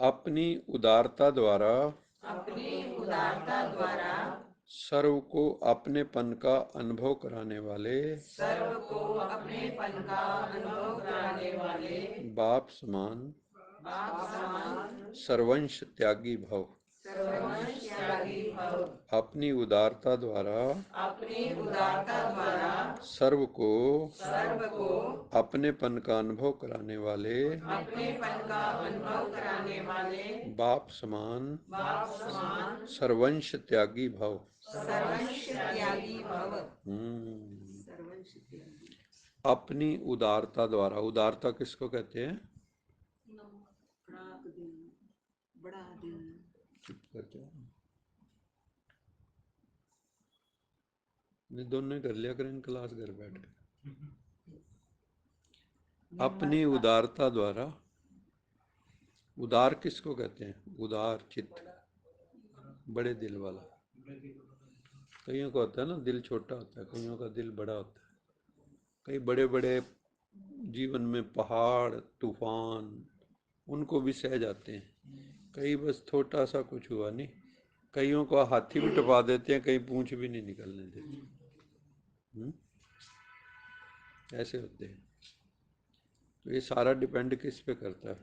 अपनी उदारता द्वारा अपनी उदारता द्वारा सर्व को अपनेपन का अनुभव कराने वाले सर्व को अपनेपन का अनुभव कराने वाले बाप समान बाप समान सर्वंश त्यागी भव। सर्वंश त्यागी भव। अपनी उदारता द्वारा अपनी उदारता द्वारा सर्व सर्व को अपनेपन का अनुभव कराने वाले अपनेपन का अनुभव कराने वाले बाप समान समान सर्वंश त्यागी भव। सर्वंश त्यागी भव। अपनी उदारता द्वारा, उदारता किसको कहते हैं? बड़ा दिल। चुप कर जाओ, ये दोनों कर लिया करें क्लास घर बैठ कर। अपनी उदारता द्वारा, उदार किसको कहते हैं? उदार चित्त, बड़े दिल वाला। कईयों का होता है ना दिल छोटा होता है, कईयों का दिल बड़ा होता है। कई बड़े बड़े जीवन में पहाड़ तूफान उनको भी सह जाते हैं, कई बस छोटा सा कुछ हुआ नहीं, कईयों को हाथी भी टपा देते हैं, कई पूंछ भी नहीं निकलने देते। ऐसे होते हैं। तो ये सारा डिपेंड किस पे करता है,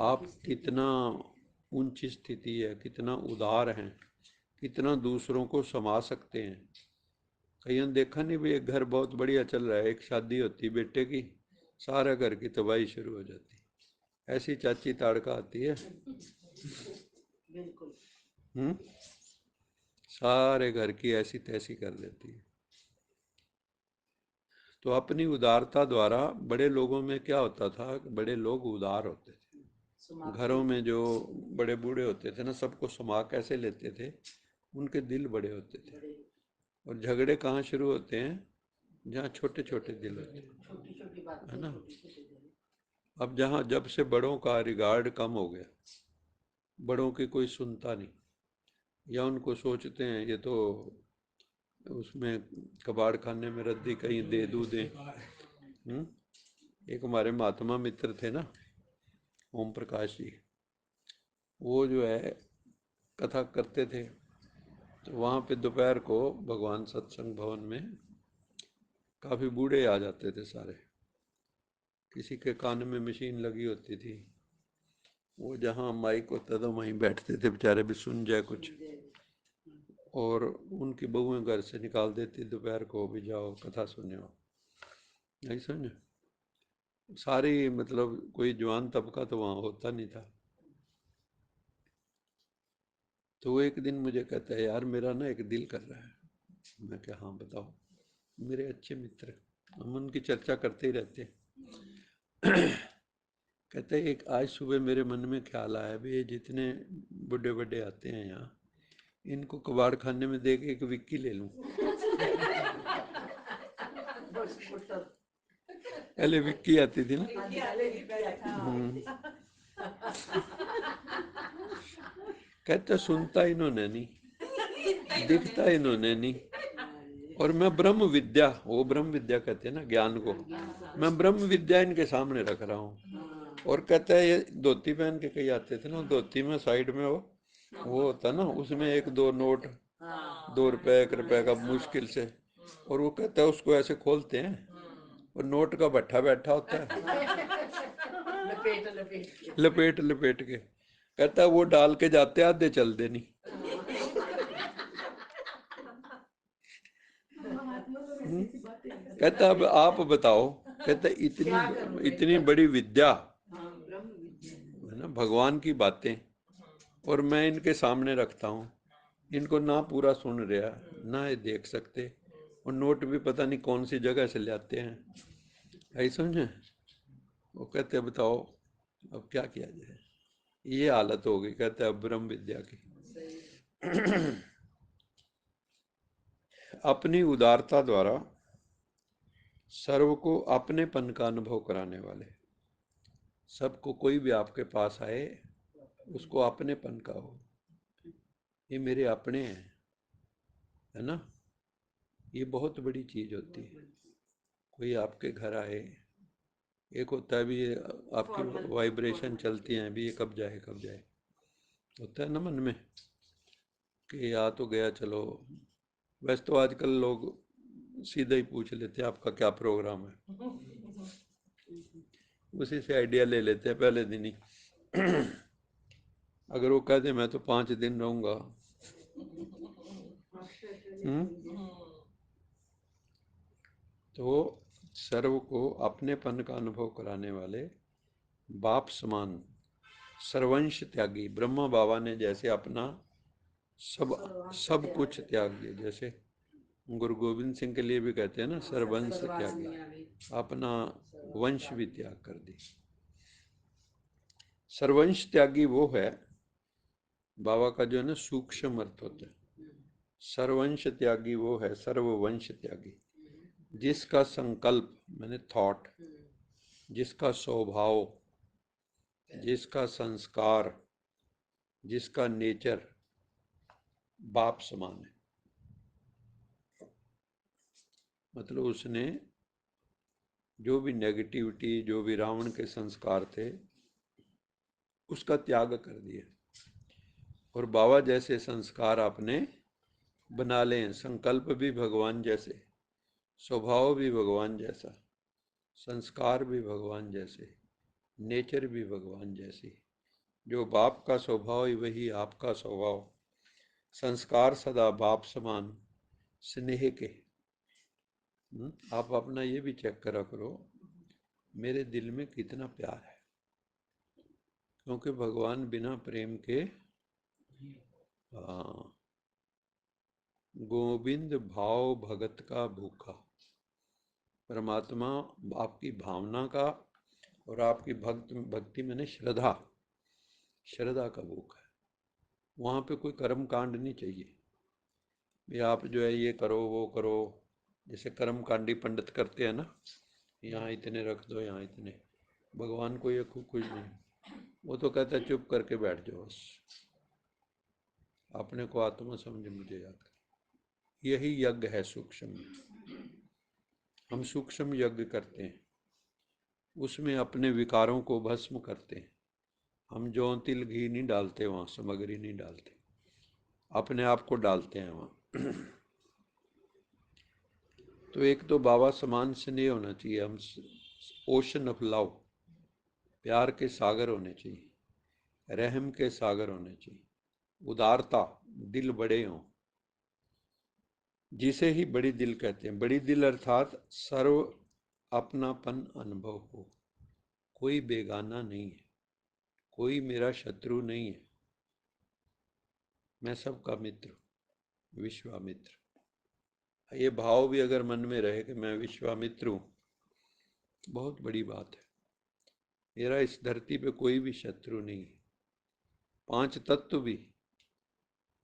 आप कितना ऊंची स्थिति है, कितना उदार हैं, कितना दूसरों को समा सकते हैं। कईयों ने देखा नहीं भी, एक घर बहुत बढ़िया चल रहा है, एक शादी होती बेटे की, सारा घर की तबाही शुरू हो जाती, ऐसी चाची ताड़का आती है। बिल्कुल। सारे घर की ऐसी तैसी कर देती है। तो अपनी उदारता द्वारा बड़े लोगों में क्या होता था, बड़े लोग उदार होते थे। घरों में जो बड़े बूढ़े होते थे ना, सबको समा कैसे लेते थे, उनके दिल बड़े होते थे। और झगड़े कहाँ शुरू होते हैं? जहाँ छोटे छोटे दिल होते हैं, है ना। अब जहाँ जब से बड़ों का रिगार्ड कम हो गया, बड़ों की कोई सुनता नहीं, या उनको सोचते हैं ये तो उसमें कबाड़ खाने में रद्दी कहीं दे दूँ दे। एक हमारे महात्मा मित्र थे ना, ओम प्रकाश जी, वो जो है कथा करते थे, तो वहाँ पे दोपहर को भगवान सत्संग भवन में काफ़ी बूढ़े आ जाते थे सारे, किसी के कान में मशीन लगी होती थी, वो जहाँ माइक होता था वहीं बैठते थे बेचारे, भी सुन जाए कुछ। और उनकी बहुएं घर से निकाल देती दोपहर को, भी जाओ कथा सुनो, नहीं समझे। सारी मतलब कोई जवान तबका तो वहाँ होता नहीं था। तो वो एक दिन मुझे कहता है, यार मेरा ना एक दिल कर रहा है। मैं क्या? हाँ बताओ। मेरे अच्छे मित्र, हम उनकी चर्चा करते ही रहते हैं। कहते हैं एक आज सुबह मेरे मन में ख्याल आया भी, ये जितने बुढ़े बड़े आते हैं यहाँ, इनको कबाड़ खाने में दे के एक विक्की ले लूं। पहले विक्की आती थी ना। कहते सुनता इन्होंने नहीं, दिखता इन्होंने नहीं, और मैं ब्रह्म विद्या, वो ब्रह्म विद्या कहते हैं ना ज्ञान को, मैं ब्रह्म विद्या इनके सामने रख रहा हूँ। और कहता है ये धोती पहन के कई आते थे ना, धोती में साइड में वो होता ना, उसमें एक दो नोट, 2 रुपए 1 रुपए का मुश्किल से, और वो कहता है उसको ऐसे खोलते हैं और नोट का भट्ठा बैठा होता है, लपेट लपेट के, कहता है वो डाल के जाते आधे चलते नहीं। कहता अब आप बताओ, कहता इतनी इतनी बड़ी विद्या है ना, भगवान की बातें, और मैं इनके सामने रखता हूँ, इनको ना पूरा सुन रहा ना ये देख सकते, और नोट भी पता नहीं कौन सी जगह से लाते हैं, ऐसा समझे। वो कहते बताओ अब क्या किया जाए, ये हालत हो गई। कहते अब ब्रह्म विद्या की। अपनी उदारता द्वारा सर्व को अपनेपन का अनुभव कराने वाले, सबको, कोई भी आपके पास आए उसको अपनेपन का हो, ये मेरे अपने हैं, है ना। ये बहुत बड़ी चीज होती है। कोई आपके घर आए एक होता है भी ये आपकी वाइब्रेशन चलती हैं भी, ये कब जाए कब जाए, होता है ना मन में कि आ तो गया चलो। वैसे तो आजकल लोग सीधा ही पूछ लेते हैं आपका क्या प्रोग्राम है, उसी से आइडिया ले लेते हैं पहले दिन ही। अगर वो कह दे मैं तो 5 दिन रहूंगा, तो सर्व को अपनेपन का अनुभव कराने वाले बाप समान सर्वंश त्यागी ब्रह्मा बाबा ने जैसे अपना सब सब कुछ त्याग दिया, जैसे गुरु गोविंद सिंह के लिए भी कहते हैं ना सर्वंश त्यागी, अपना वंश भी त्याग कर दी। सर्वंश त्यागी वो है बाबा का जो है ना सूक्ष्म अर्थ होता है। सर्वंश त्यागी वो है सर्ववंश त्यागी, जिसका संकल्प मैंने थॉट, जिसका स्वभाव, जिसका संस्कार, जिसका नेचर बाप समान है। मतलब उसने जो भी नेगेटिविटी, जो भी रावण के संस्कार थे, उसका त्याग कर दिया। और बाबा जैसे संस्कार आपने बना लें, संकल्प भी भगवान जैसे, स्वभाव भी भगवान जैसा, संस्कार भी भगवान जैसे, नेचर भी भगवान जैसी। जो बाप का स्वभाव ही वही आपका स्वभाव, संस्कार सदा बाप समान स्नेह के। आप अपना ये भी चेक करा करो मेरे दिल में कितना प्यार है, क्योंकि भगवान बिना प्रेम के गोविंद भाव भगत का भूखा। परमात्मा आपकी भावना का और आपकी भक्ति मैंने श्रद्धा, श्रद्धा का भूखा है। वहाँ पे कोई कर्म कांड नहीं चाहिए भी आप जो है ये करो वो करो, जैसे कर्म कांडी पंडित करते हैं ना, यहाँ इतने रख दो यहाँ इतने। भगवान को ये कुछ नहीं, वो तो कहता है चुप करके बैठ जाओ बस, अपने को आत्मा समझ मुझे याद कर। यही यज्ञ है सूक्ष्म। हम सूक्ष्म यज्ञ करते हैं, उसमें अपने विकारों को भस्म करते हैं। हम जौ तिल घी नहीं डालते, वहाँ सामग्री नहीं डालते, अपने आप को डालते हैं वहाँ। तो एक तो बाबा समान स्नेह होना चाहिए, हम ओशन ऑफ लव, प्यार के सागर होने चाहिए, रहम के सागर होने चाहिए, उदारता, दिल बड़े हों, जिसे ही बड़ी दिल कहते हैं। बड़ी दिल अर्थात सर्व अपनापन अनुभव हो, कोई बेगाना नहीं है, कोई मेरा शत्रु नहीं है, मैं सबका मित्र, विश्वामित्र। ये भाव भी अगर मन में रहे कि मैं विश्वामित्र हूँ, बहुत बड़ी बात है। मेरा इस धरती पे कोई भी शत्रु नहीं है। 5 तत्व भी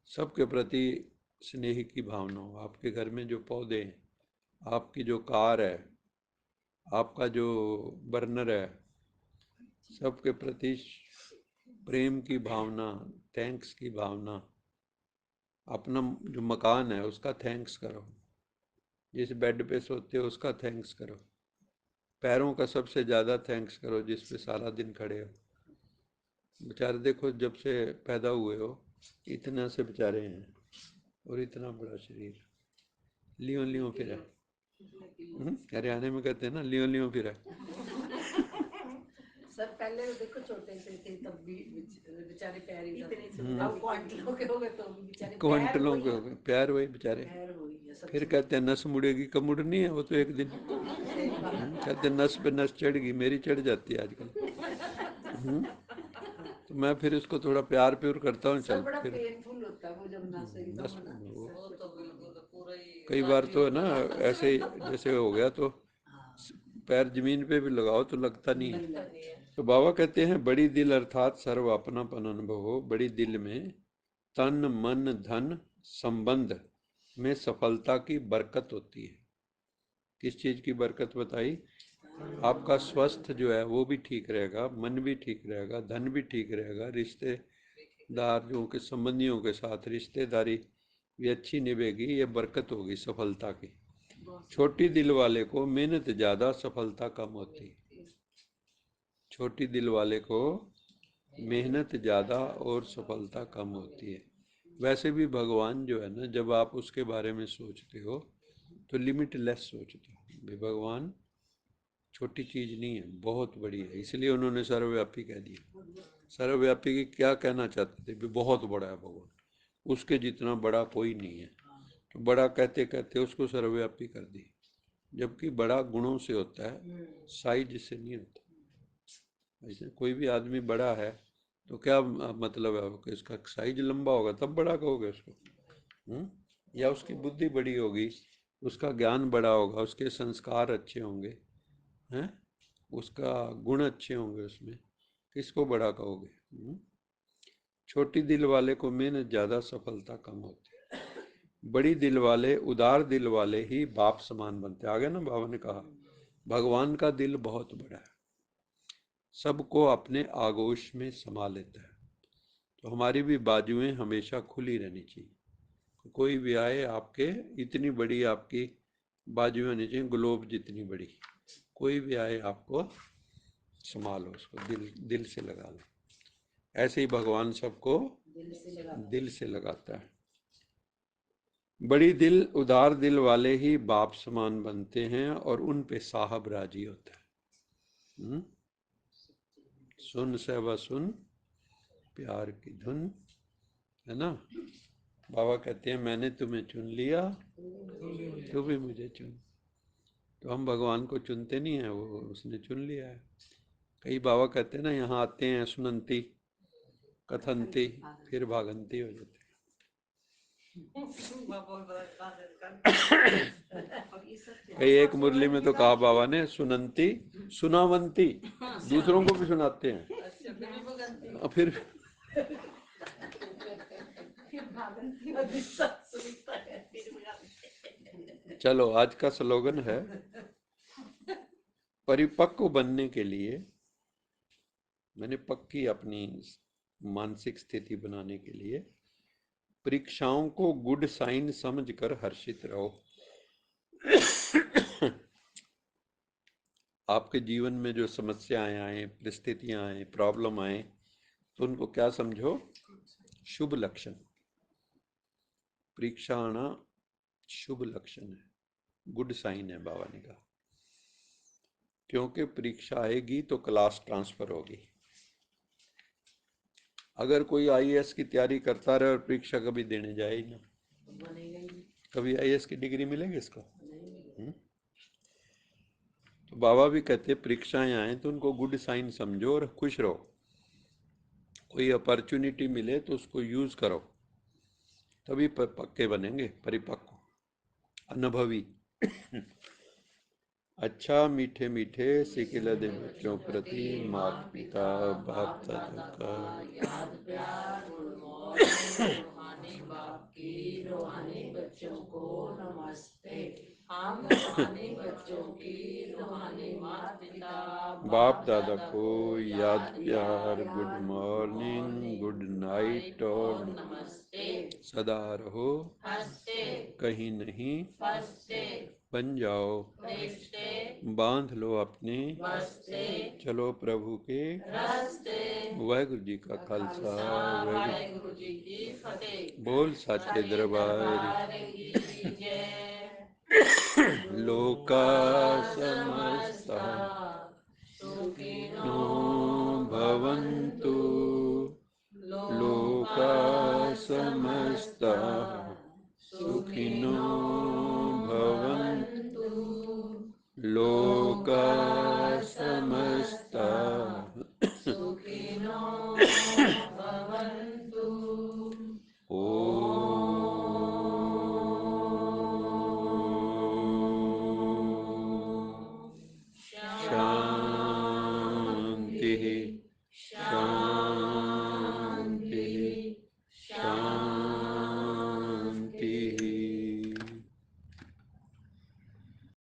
सबके प्रति स्नेह की भावना हो। आपके घर में जो पौधे हैं, आपकी जो कार है, आपका जो बर्नर है, सबके प्रति प्रेम की भावना, थैंक्स की भावना। अपना जो मकान है उसका थैंक्स करो, जिस बेड पे सोते हो उसका थैंक्स करो, पैरों का सबसे ज़्यादा थैंक्स करो जिस पे सारा दिन खड़े हो। बेचारे देखो जब से पैदा हुए हो इतना से बेचारे हैं, और इतना बड़ा शरीर, लियो लियो फिर है। हरियाणा में कहते हैं ना लियो लियो फिर है। सर पहले तो देखो छोटे से थे तब भी बेचारे पैर ही अब क्वांटलों के हो गए तो बेचारे क्वांटलों के हो गए पैर, वही बेचारे। पैर हुई है सब। फिर कहते हैं नस मुड़ेगी कब मुड़नी है वो तो एक दिन। कहते हैं नस पे नस चढ़ गई, मेरी चढ़ जाती है आजकल। तो मैं फिर इसको थोड़ा प्यार प्यार करता हूँ, चल बड़ा फिर पेनफुल होता है वो जब नस नस एकदम वो तो बिल्कुल पूरा ही कई बार तो है ना ऐसे जैसे हो गया तो पैर जमीन पे भी लगाओ तो लगता नहीं है। तो बाबा कहते हैं बड़ी दिल अर्थात सर्व अपनापन अनुभव हो। बड़ी दिल में तन मन धन संबंध में सफलता की बरकत होती है। किस चीज़ की बरकत बताई? आपका स्वस्थ जो है वो भी ठीक रहेगा, मन भी ठीक रहेगा, धन भी ठीक रहेगा, रिश्तेदारों के संबंधियों के साथ रिश्तेदारी भी अच्छी निभेगी, ये बरकत होगी सफलता की। छोटी दिल वाले को मेहनत ज़्यादा, सफलता कम होती है। छोटी दिल वाले को मेहनत ज़्यादा और सफलता कम होती है। वैसे भी भगवान जो है ना, जब आप उसके बारे में सोचते हो तो लिमिटलेस सोचते हो। भी भगवान छोटी चीज़ नहीं है, बहुत बड़ी है, इसलिए उन्होंने सर्वव्यापी कह दिया। सर्वव्यापी की क्या कहना चाहते थे? भी बहुत बड़ा है भगवान, उसके जितना बड़ा कोई नहीं है। तो बड़ा कहते कहते उसको सर्वव्यापी कर दी, जबकि बड़ा गुणों से होता है, साइज से नहीं होता। ऐसे कोई भी आदमी बड़ा है तो क्या मतलब है कि इसका साइज लंबा होगा तब बड़ा कहोगे उसको? या उसकी बुद्धि बड़ी होगी, उसका ज्ञान बड़ा होगा, उसके संस्कार अच्छे होंगे, हैं, उसका गुण अच्छे होंगे, उसमें किसको बड़ा कहोगे? छोटी दिल वाले को मेहनत ज़्यादा, सफलता कम होती है। बड़ी दिल वाले, उदार दिल वाले ही बाप समान बनते। आगे ना बाबा ने कहा भगवान का दिल बहुत बड़ा है, सबको अपने आगोश में समा लेता है। तो हमारी भी बाजुएं हमेशा खुली रहनी चाहिए। कोई भी आए आपके, इतनी बड़ी आपकी बाजुएं होनी चाहिए, ग्लोब जितनी बड़ी। कोई भी आए आपको संभालो, उसको दिल से लगा लो। ऐसे ही भगवान सबको दिल से लगाता है। बड़ी दिल, उदार दिल वाले ही बाप समान बनते हैं और उन पे साहब राजी होता है। सुन सहबा सुन प्यार की धुन, है ना? बाबा कहते हैं मैंने तुम्हें चुन लिया, तू भी मुझे चुन। तो हम भगवान को चुनते नहीं है, वो उसने चुन लिया है। कई बाबा कहते हैं ना, यहाँ आते हैं सुनंती कथंती फिर भागंती हो जाते हैं। कई एक मुरली में तो कहा बाबा ने सुनंती सुनावंती, दूसरों को भी सुनाते हैं, और फिर चलो आज का स्लोगन है, परिपक्व बनने के लिए, मैंने पक्की अपनी मानसिक स्थिति बनाने के लिए, परीक्षाओं को गुड साइन समझकर हर्षित रहो। आपके जीवन में जो समस्याएं आए, परिस्थितियां आए, प्रॉब्लम आए, तो उनको क्या समझो? शुभ लक्षण। परीक्षा आना शुभ लक्षण है, गुड साइन है, बाबा ने कहा। क्योंकि परीक्षा आएगी तो क्लास ट्रांसफर होगी। अगर कोई आईएएस की तैयारी करता रहे और परीक्षा कभी देने जाए ही ना, कभी आईएएस की डिग्री मिलेगी इसको? तो बाबा भी कहते परीक्षाएं आए तो उनको गुड साइन समझो और खुश रहो। कोई अपॉर्चुनिटी मिले तो उसको यूज करो, तभी पक्के बनेंगे, परिपक्व, अनुभवी। अच्छा मीठे मीठे सिखिला दे बच्चों प्रति माता पिता बाप दादा का याद प्यार, रूहानी बाप की, रूहानी बच्चों को नमस्ते। हम रूहानी बच्चों की, रूहानी माता पिता बाप दादा को याद प्यार, गुड मॉर्निंग, गुड नाइट और नमस्ते। सदा रहो हंसते, कहीं नहीं फंसते, बन जाओ रिश्ते, बांध लो अपने बस्ते, चलो प्रभु के रास्ते। वाहिगुरु जी का खालसा, वाहिगुरु जी की फतेह। बोल साचे दरबार की जय। लोका समस्ता सुखिनो भवन्तु, लोका समस्ता सुखिनो भवन्तु, लोका समस्ता सुखिनो भवन्तु। शांति